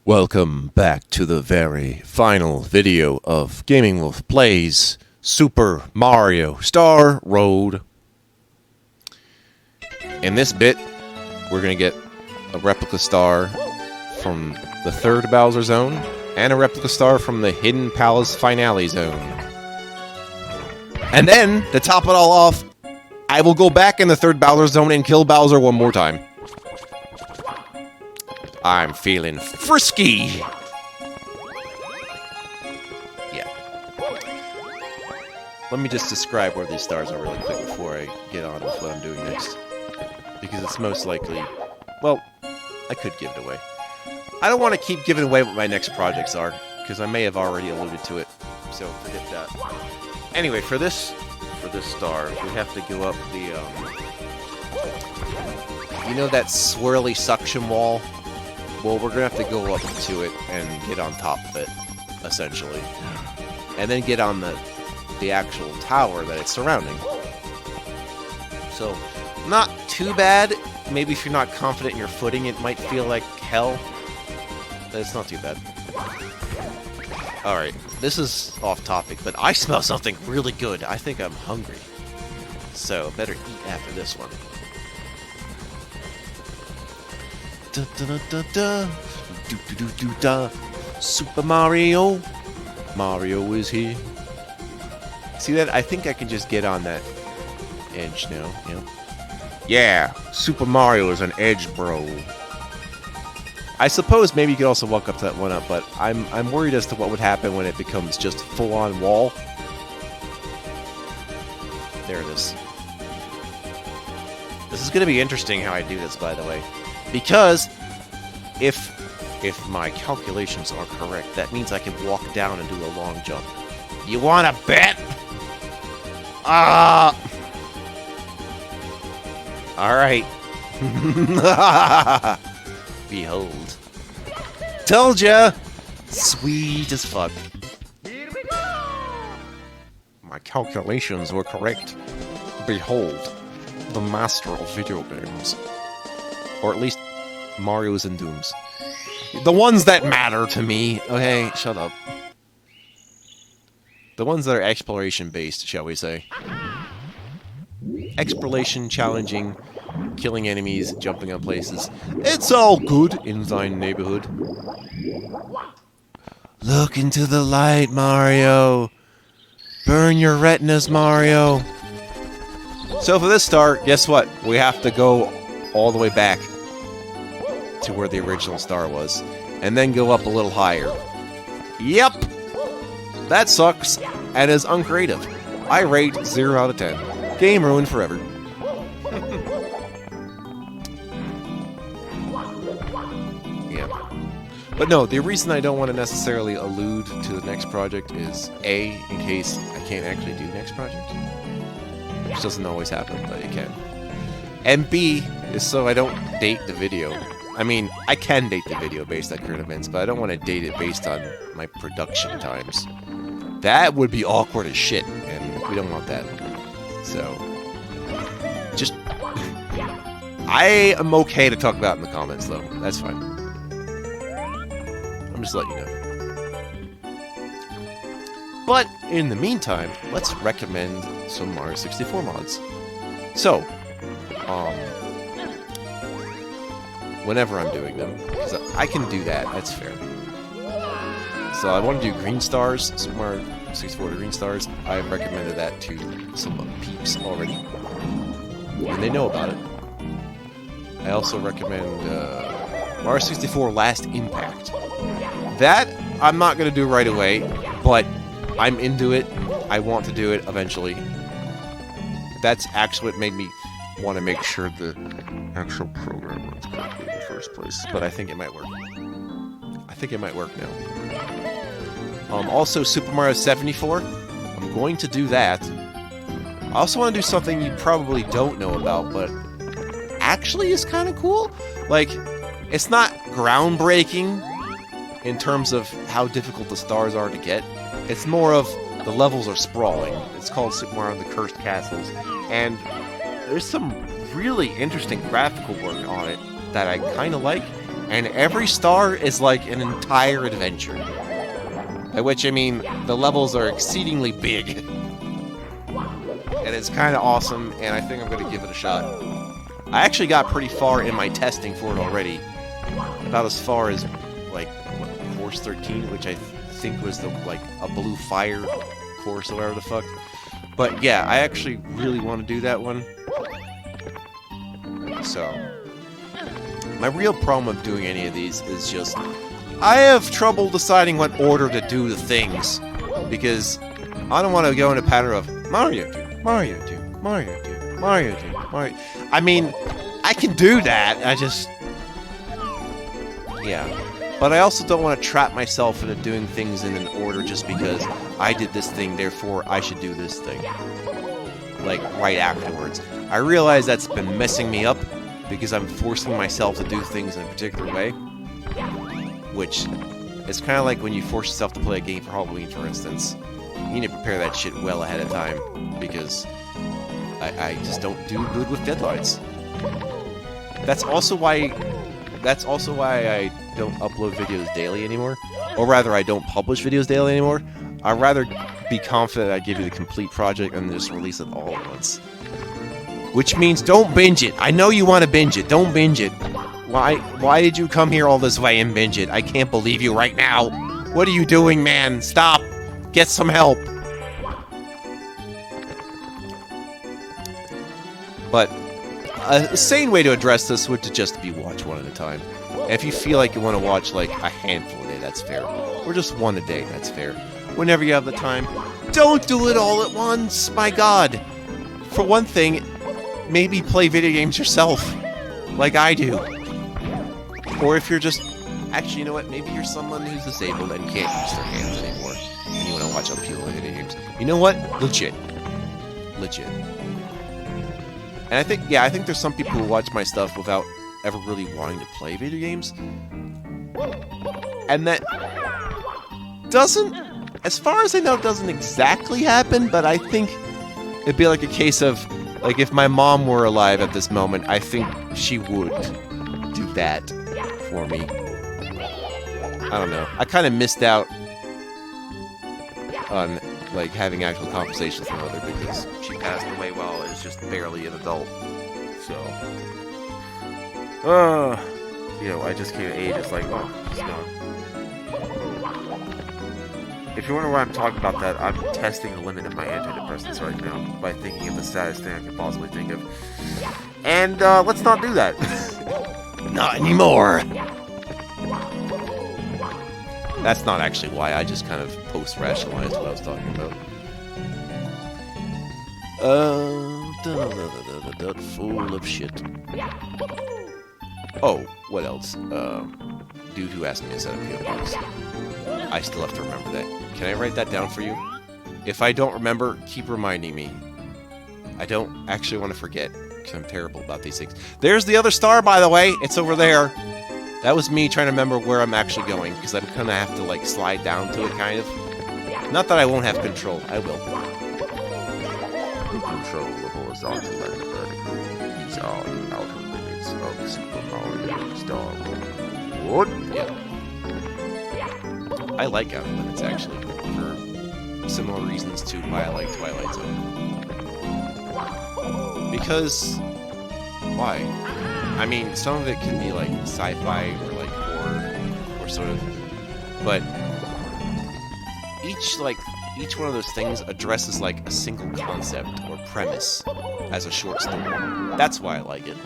Welcome back to the very final video of Gaming Wolf Plays Super Mario Star Road. In this bit, we're going to get a replica star from the third Bowser Zone and a replica star from the Hidden Palace Finale Zone. And then, to top it all off, I will go back in the third Bowser Zone and kill Bowser one more time. I'm feeling frisky! Yeah. Let me just describe where these stars are really quick before I get on with what I'm doing next. Because it's most likely... Well, I could give it away. I don't want to keep giving away what my next projects are, because I may have already alluded to it, so forget that. Anyway, for this star, we have to go up the, you know that swirly suction wall? Well, we're gonna have to go up to it and get on top of it, essentially. And then get on the actual tower that it's surrounding. So, not too bad. Maybe if you're not confident in your footing, it might feel like hell. But it's not too bad. Alright, this is off topic, but I smell something really good. I think I'm hungry. So, better eat after this one. Da, da, da, da, do, do, do, do, da. Super Mario. Mario is here. See that? I think I can just get on that edge now. Yeah, Super Mario is an edge, bro. I suppose maybe you could also walk up to that one up, but I'm worried as to what would happen when it becomes just full-on wall. There it is. This is going to be interesting how I do this, by the way. Because if my calculations are correct, that means I can walk down and do a long jump. You wanna bet? Alright. Behold. Told ya! Sweet as fuck. Here we go! My calculations were correct. Behold, the master of video games. Or at least Mario's and Dooms. The ones that matter to me. Okay, shut up. The ones that are exploration-based, shall we say. Exploration, challenging, killing enemies, jumping on places. It's all good in thine neighborhood. Look into the light, Mario. Burn your retinas, Mario. So for this star, guess what? We have to go all the way back to where the original star was, and then go up a little higher. Yep! That sucks, and is uncreative. I rate 0 out of 10. Game ruined forever. Yeah. But no, the reason I don't want to necessarily allude to the next project is A, in case I can't actually do the next project. Which doesn't always happen, but it can. And B, is so I don't date the video. I mean, I can date the video based on current events, but I don't want to date it based on my production times. That would be awkward as shit, and we don't want that. So, just... I am okay to talk about it in the comments, though. That's fine. I'm just letting you know. But, in the meantime, let's recommend some Mario 64 mods. So, whenever I'm doing them, because I can do that, that's fair. So I want to do green stars, Super Mario 64 green stars. I've recommended that to some peeps already, and they know about it. I also recommend Mario 64 Last Impact. That, I'm not going to do right away, but I'm into it. I want to do it eventually. That's actually what made me want to make sure the actual program runs correctly in the first place. But I think it might work. I think it might work now. Also, Super Mario 74. I'm going to do that. I also want to do something you probably don't know about, but actually is kind of cool. Like, it's not groundbreaking in terms of how difficult the stars are to get. It's more of the levels are sprawling. It's called Super Mario the Cursed Castles. And there's some really interesting graphical work on it that I kind of like. And every star is like an entire adventure. By which I mean the levels are exceedingly big. And it's kind of awesome, and I think I'm going to give it a shot. I actually got pretty far in my testing for it already. About as far as, like, what, Course 13, which I think was the, like, a blue fire course or whatever the fuck. But yeah, I actually really want to do that one. So, my real problem of doing any of these is just, I have trouble deciding what order to do the things. Because I don't want to go in a pattern of Mario 2, Mario 2, Mario 2, Mario 2, Mario... I mean, I can do that, I just... Yeah. But I also don't want to trap myself into doing things in an order just because I did this thing, therefore I should do this thing. Like, right afterwards. I realize that's been messing me up because I'm forcing myself to do things in a particular way. Which is kind of like when you force yourself to play a game for Halloween, for instance. You need to prepare that shit well ahead of time because I just don't do good with deadlines. That's also why I don't upload videos daily anymore. Or rather, I don't publish videos daily anymore. I'd rather be confident I give you the complete project and just release it all at once. Which means don't binge it. I know you want to binge it. Don't binge it. Why did you come here all this way and binge it? I can't believe you right now. What are you doing, man? Stop. Get some help. But a sane way to address this would just be watch one at a time. And if you feel like you want to watch like a handful a day, that's fair. Or just one a day, that's fair. Whenever you have the time, don't do it all at once. My God. For one thing, maybe play video games yourself, like I do. Or if you're just... Actually, you know what? Maybe you're someone who's disabled and can't use their hands anymore. And you want to watch other people play video games. You know what? Legit. Legit. And I think there's some people who watch my stuff without ever really wanting to play video games. And that doesn't... As far as I know, doesn't exactly happen, but I think it'd be like a case of... Like, if my mom were alive at this moment, I think she would do that for me. I don't know. I kind of missed out on, like, having actual conversations with my mother because she passed away while I was just barely an adult. So, you know, I just came of age. It's like, oh, it's gone. If you wonder why I'm talking about that, I'm testing the limit of my antidepressants right now by thinking of the saddest thing I can possibly think of. And, let's not do that. Not anymore! That's not actually why, I just kind of post-rationalized what I was talking about. Full of shit. Oh, what else? Dude who asked me to set up PO Box. I still have to remember that. Can I write that down for you? If I don't remember, keep reminding me. I don't actually want to forget, because I'm terrible about these things. There's the other star, by the way! It's over there! That was me trying to remember where I'm actually going, because I'm gonna have to, like, slide down to it, kind of. Not that I won't have control. I will. To control the horizontal and the vertical. These are the outer limits of Super Mario Star Wars. What? Yeah. I like Outer Limits, actually, for similar reasons to why I like Twilight Zone. Because... why? I mean, some of it can be, like, sci-fi or, like, horror, or sort of... But... each one of those things addresses, like, a single concept or premise as a short story. That's why I like it.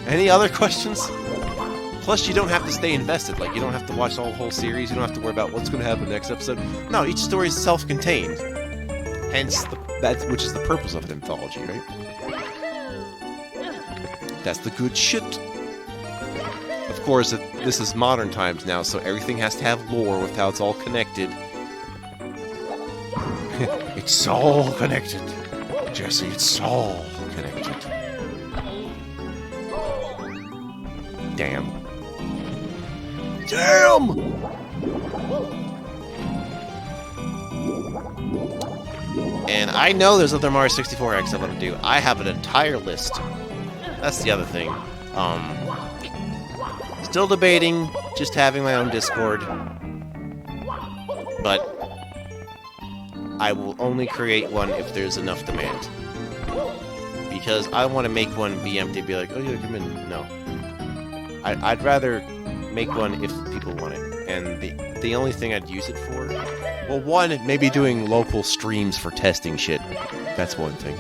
Any other questions? Plus, you don't have to stay invested. Like, you don't have to watch the whole series. You don't have to worry about what's going to happen next episode. No, each story is self-contained. Hence, which is the purpose of an anthology, right? That's the good shit. Of course, this is modern times now, so everything has to have lore with how it's all connected. It's all connected. Jesse, it's all connected. Damn. Damn! And I know there's other Mario 64 X I want to do. I have an entire list. That's the other thing. Still debating just having my own Discord. But I will only create one if there's enough demand. Because I want to make one be empty, be like, oh yeah, come in. No. I'd rather make one if people want it. And the only thing I'd use it for, well, one, maybe doing local streams for testing shit. That's one thing.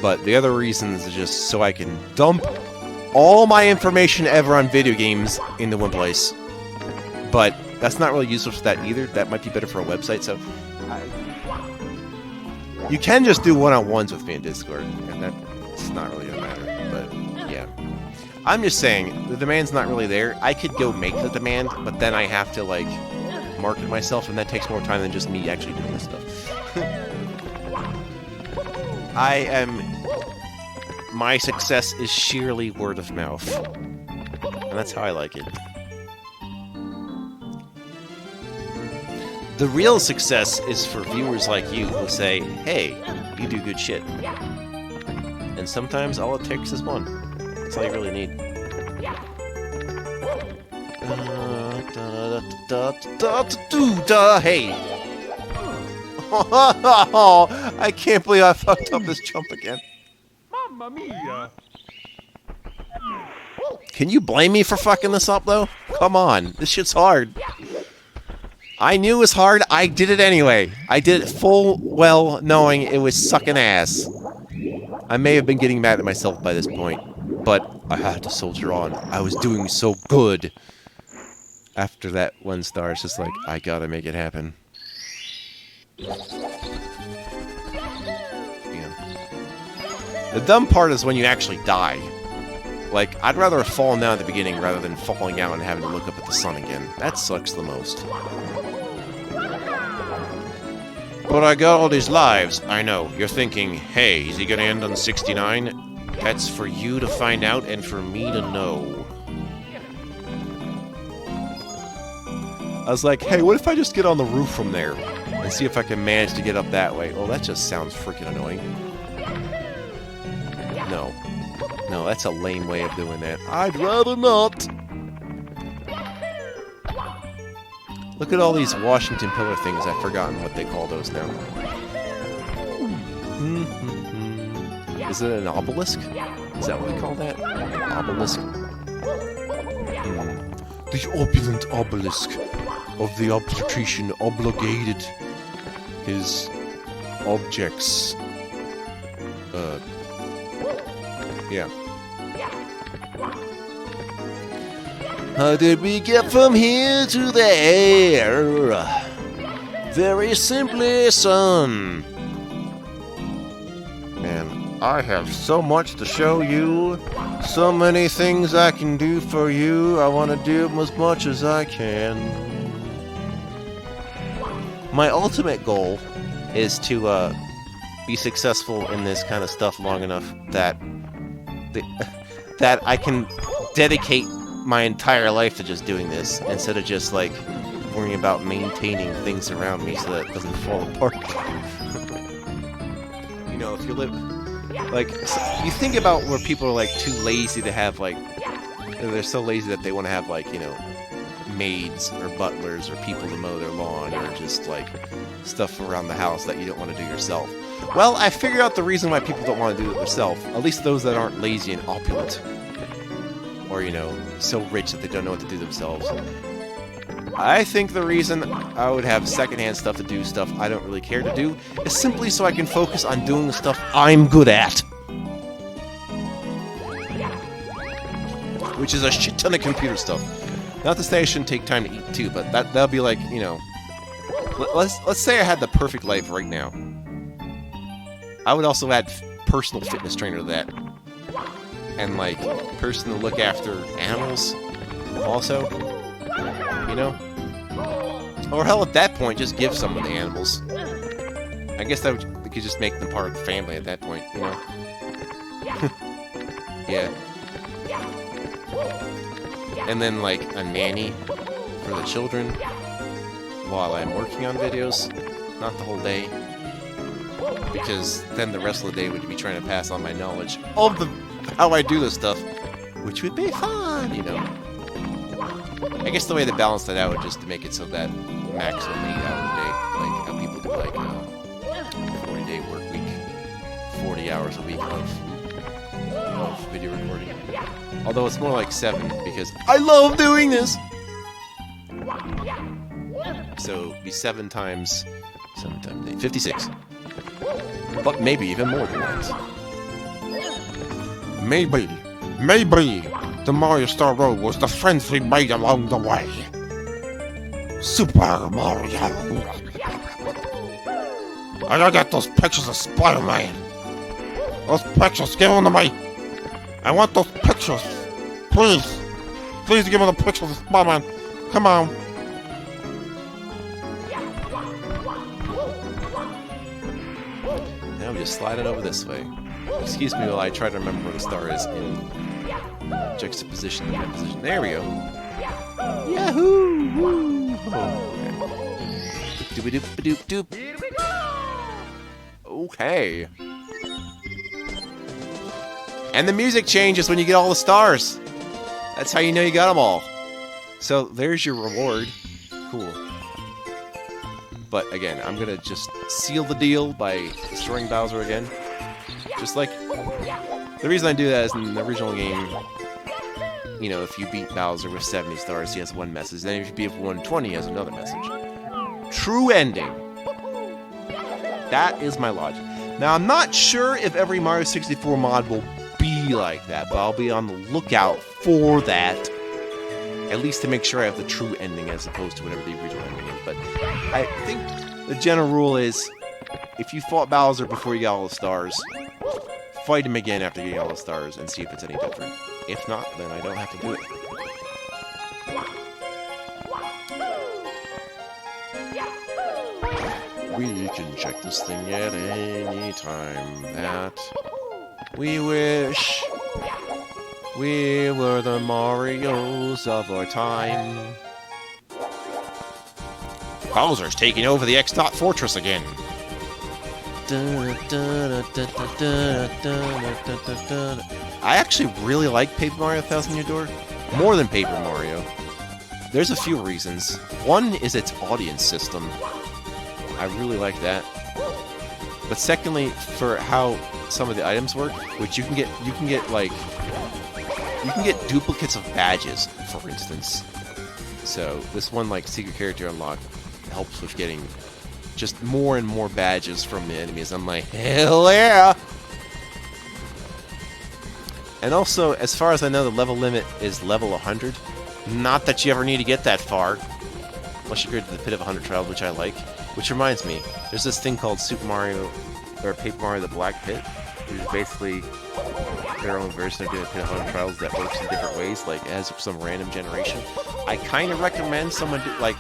But the other reasons is just so I can dump all my information ever on video games into one place. But that's not really useful for that either. That might be better for a website, so... You can just do one-on-ones with me in Discord, and that's not really gonna matter, but yeah. I'm just saying, the demand's not really there. I could go make the demand, but then I have to, like, market myself, and that takes more time than just me actually doing this stuff. My success is sheerly word of mouth. And that's how I like it. The real success is for viewers like you who say, hey, you do good shit. And sometimes all it takes is one. That's all you really need. Hey! I can't believe I fucked up this jump again. Mamma mia! Can you blame me for fucking this up, though? Come on, this shit's hard. I knew it was hard, I did it anyway. I did it full well knowing it was sucking ass. I may have been getting mad at myself by this point, but I had to soldier on. I was doing so good. After that 1 star, it's just like, I gotta make it happen. Yeah. The dumb part is when you actually die. Like, I'd rather have fallen down at the beginning rather than falling out and having to look up at the sun again. That sucks the most. But I got all these lives. I know. You're thinking, hey, is he gonna end on 69? That's for you to find out and for me to know. I was like, hey, what if I just get on the roof from there and see if I can manage to get up that way? Oh, that just sounds freaking annoying. No. No, that's a lame way of doing that. I'd rather not. Look at all these Washington Pillar things. I've forgotten what they call those now. Is it an obelisk? Is that what we call that? An obelisk? The opulent obelisk of the obstetrician obligated his objects. Yeah. How did we get from here to there? Very simply, son. Man, I have so much to show you. So many things I can do for you. I want to do them as much as I can. My ultimate goal is to be successful in this kind of stuff long enough that that I can dedicate my entire life to just doing this instead of just like worrying about maintaining things around me so that it doesn't fall apart. You know, if you live like you think about where people are like too lazy to have like they're so lazy that they want to have like, you know, maids or butlers or people to mow their lawn or just like stuff around the house that you don't want to do yourself. Well, I figured out the reason why people don't want to do it themselves. At least those that aren't lazy and opulent. Or, you know, so rich that they don't know what to do themselves. I think the reason I would have secondhand stuff to do stuff I don't really care to do is simply so I can focus on doing the stuff I'm good at. Which is a shit ton of computer stuff. Not to say I shouldn't take time to eat too, but that'll be like, you know... Let's say I had the perfect life right now. I would also add personal fitness trainer to that. And, like, person to look after animals, also. You know? Or hell, at that point, just give some of the animals. I guess that we could just make them part of the family at that point, you know? Yeah. And then, like, a nanny for the children while I'm working on videos. Not the whole day. Because then the rest of the day would be trying to pass on my knowledge of how I do this stuff. Which would be fun, you know? I guess the way they balance that out would just to make it so that maximum 8 hour day, like how people do like 40-day work week, 40 hours a week of video recording. Although it's more like 7 because I love doing this. So it'd be 7 times 8, 56. But maybe even more than that. Maybe the Mario Star Road was the friends we made along the way. Super Mario. I gotta get those pictures of Spider-Man. Those pictures, give them to me. I want those pictures. Please. Please give me the pictures of Spider-Man. Come on. Now we just slide it over this way. Excuse me while I try to remember where the star is in juxtaposition and position. There we go. Yahoo! Woo! Okay. Doop-a-doop-a-doop-doop. Okay. And the music changes when you get all the stars. That's how you know you got them all. So there's your reward. Cool. But again, I'm gonna just seal the deal by destroying Bowser again. Just like... The reason I do that is in the original game, you know, if you beat Bowser with 70 stars, he has one message. Then if you beat him with 120, he has another message. True ending. That is my logic. Now, I'm not sure if every Mario 64 mod will be like that, but I'll be on the lookout for that. At least to make sure I have the true ending as opposed to whatever the original ending is. But I think the general rule is, if you fought Bowser before you got all the stars, fight him again after you get all the stars and see if it's any different. If not, then I don't have to do it. We can check this thing at any time that we wish. We were the Marios of our time. Bowser's taking over the X-Dot Fortress again. I actually really like Paper Mario Thousand Year Door more than Paper Mario. There's a few reasons. One is its audience system. I really like that. But secondly, for how some of the items work, which you can get duplicates of badges, for instance. So this one like secret character unlock helps with getting just more and more badges from the enemies. I'm like, hell yeah! And also, as far as I know, the level limit is level 100. Not that you ever need to get that far, unless you go to the Pit of 100 Trials, which I like. Which reminds me, there's this thing called Super Mario, or Paper Mario the Black Pit, which is basically their own version of doing a Pit of 100 Trials that works in different ways, like it has some random generation. I kind of recommend someone do, like,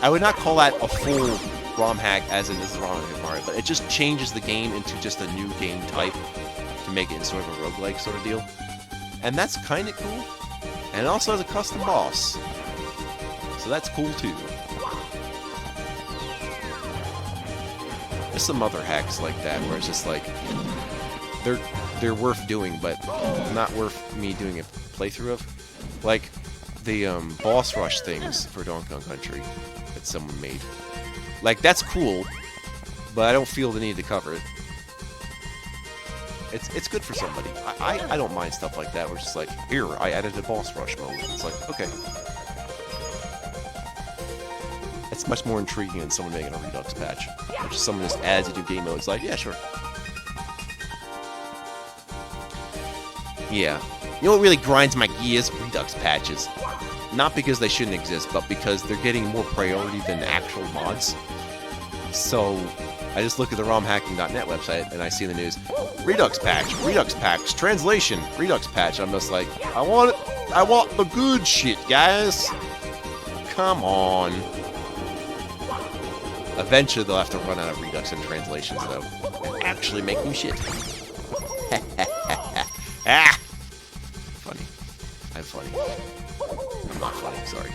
I would not call that a full ROM hack as in this is ROM hack Mario, but it just changes the game into just a new game type to make it in sort of a roguelike sort of deal. And that's kind of cool. And it also has a custom boss. So that's cool too. There's some other hacks like that where it's just like they're worth doing, but not worth me doing a playthrough of. Like the boss rush things for Donkey Kong Country that someone made. Like that's cool, but I don't feel the need to cover it. It's good for somebody. I don't mind stuff like that where it's just like, here, I added a boss rush mode. It's like, okay. It's much more intriguing than someone making a Redux patch. Or just someone just adds a new game mode. It's like, yeah, sure. Yeah. You know what really grinds my gears? Redux patches. Not because they shouldn't exist, but because they're getting more priority than actual mods. So, I just look at the romhacking.net website and I see the news, Redux patch, translation, Redux patch. I'm just like, I want the good shit, guys. Come on. Eventually they'll have to run out of Redux and translations, though, and actually make new shit. Ah! Funny. I'm funny. I'm not funny, sorry.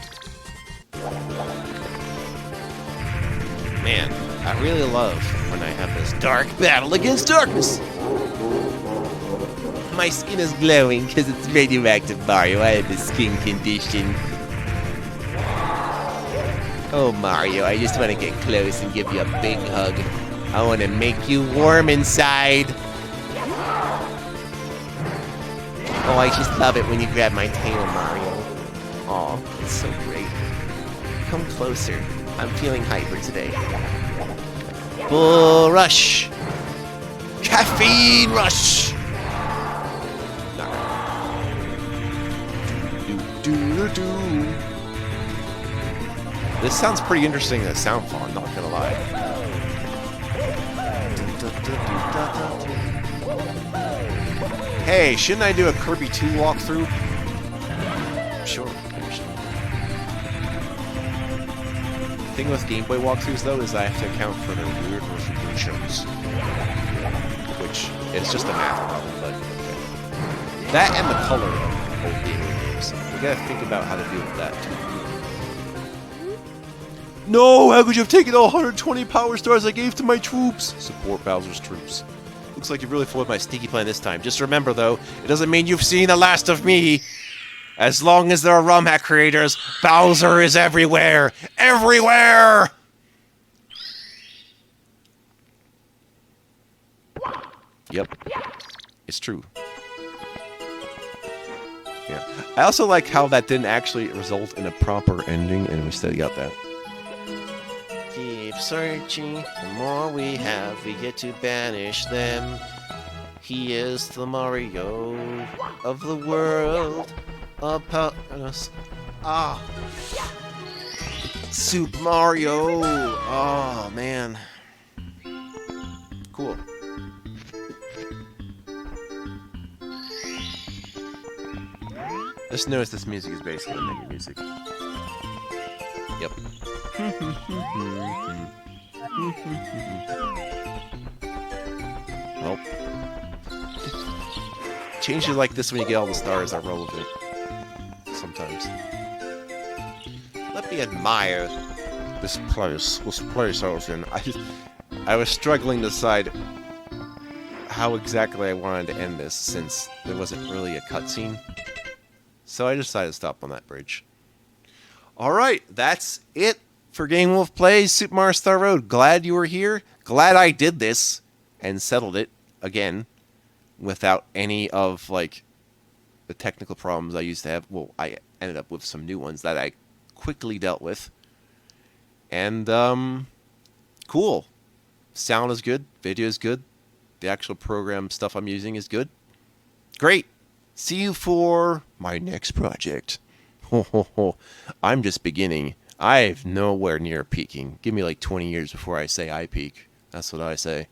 Man, I really love when I have this dark battle against darkness. My skin is glowing because it's radioactive, Mario. I have a skin condition. Oh, Mario, I just want to get close and give you a big hug. I want to make you warm inside. Oh, I just love it when you grab my tail, Mario. Aw, it's so great. Come closer. I'm feeling hyper today. Bull Rush! Caffeine Rush! This sounds pretty interesting in a sound font, not gonna lie. Hey, shouldn't I do a Kirby 2 walkthrough? Sure. The thing with Game Boy walkthroughs, though, is I have to account for their weird resolutions. Which is just a math problem, but okay. That and the color of both video games. We gotta think about how to deal with that, too. No! How could you have taken all 120 power stars I gave to my troops? Support Bowser's troops. Looks like you really foiled my sneaky plan this time. Just remember, though, it doesn't mean you've seen the last of me. As long as there are ROM hack creators, Bowser is everywhere! Everywhere! Yep. It's true. Yeah. I also like how that didn't actually result in a proper ending, and we still got that. Keep searching. The more we have, we get to banish them. He is the Mario of the world. Super Mario. Oh, man. Cool. Just notice this music is basically menu music. Yep. Well, changes like this when you get all the stars are relevant. Sometimes. Let me admire this place I was in. I was struggling to decide how exactly I wanted to end this, since there wasn't really a cutscene. So I decided to stop on that bridge. Alright, that's it for Game Wolf Plays Super Mario Star Road. Glad you were here. Glad I did this and settled it again without any of, like, the technical problems I used to have. Well, I ended up with some new ones that I quickly dealt with. And, cool. Sound is good. Video is good. The actual program stuff I'm using is good. Great. See you for my next project. Ho, ho, ho. I'm just beginning. I'm nowhere near peaking. Give me like 20 years before I say I peak. That's what I say.